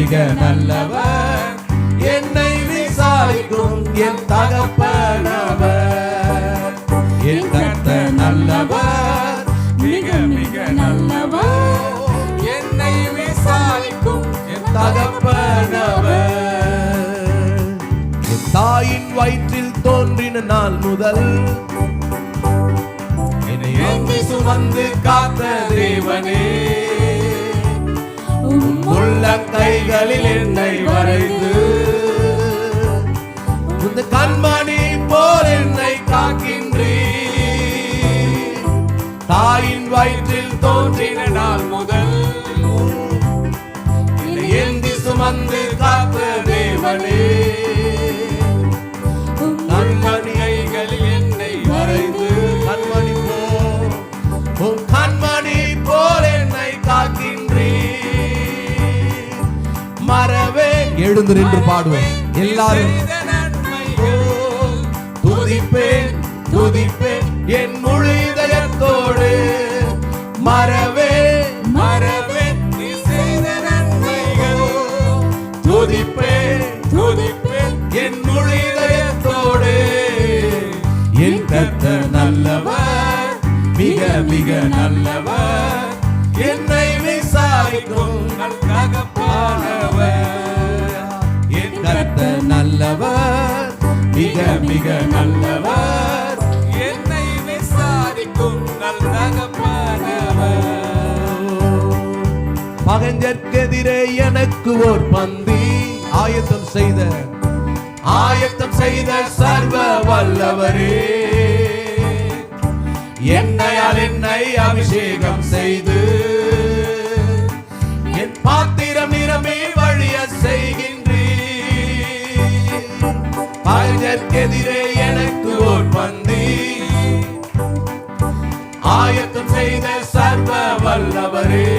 மிக நல்லவர், என்னை விசாரிக்கும் என் தகப்பனவர். என் கர்த்தர் நல்லவர், மிக மிக நல்லவர், என்னை விசாரிக்கும் என் தகப்பனவர். என் தாயின் வயிற்றில் தோன்றின நாள் முதல் என்னை ஏந்தி சுமந்து காத்த தேவனே, உள்ள கைகளில் என்னை வரைந்து உந்த கண்மணி போல் என்னை காக்கின்றீர். தாயின் வயிற்றில் தோன்றின நாள் முதல் என்னை ஏந்தி சுமந்து காத்த தேவனே, கண்மணி கைகளில் என்னை வரைந்து கண்மணி போல் உன் கண்மணி போல் என்னை காக்கின்றீர். மறவே எழுந்து நின்று பாடுவோம் எல்லாரும். துதிப்பேன் துதிப்பேன் என் முழு இதயத்தோடு, மறவே மறவே நீ செய்த நன்மைகள். துதிப்பேன் துதிப்பேன் என் முழு இதயத்தோடு. என் கர்த்தர் நல்லவர், மிக மிக நல்லவர், என்னை விசாரிக்கும் தகப்பனவர். என் கர்த்தர் நல்லவர், மிக மிக நல்லவர், என்னை விசாரிக்கும் தகப்பனவர். பகைஞர்க்கெதிரே எனக்கு ஓர் பந்தி ஆயத்தம் செய்த சர்வ வல்லவரே, என்னையால் என்னை அபிஷேகம் செய்து என் பாத்திரம் நிரம்பி வழிய செய்கின்றீர். பகைஞர்க்கெதிரே எனக்கு ஓர் பந்தி ஆயத்தம் செய்த சர்வ வல்லவரே,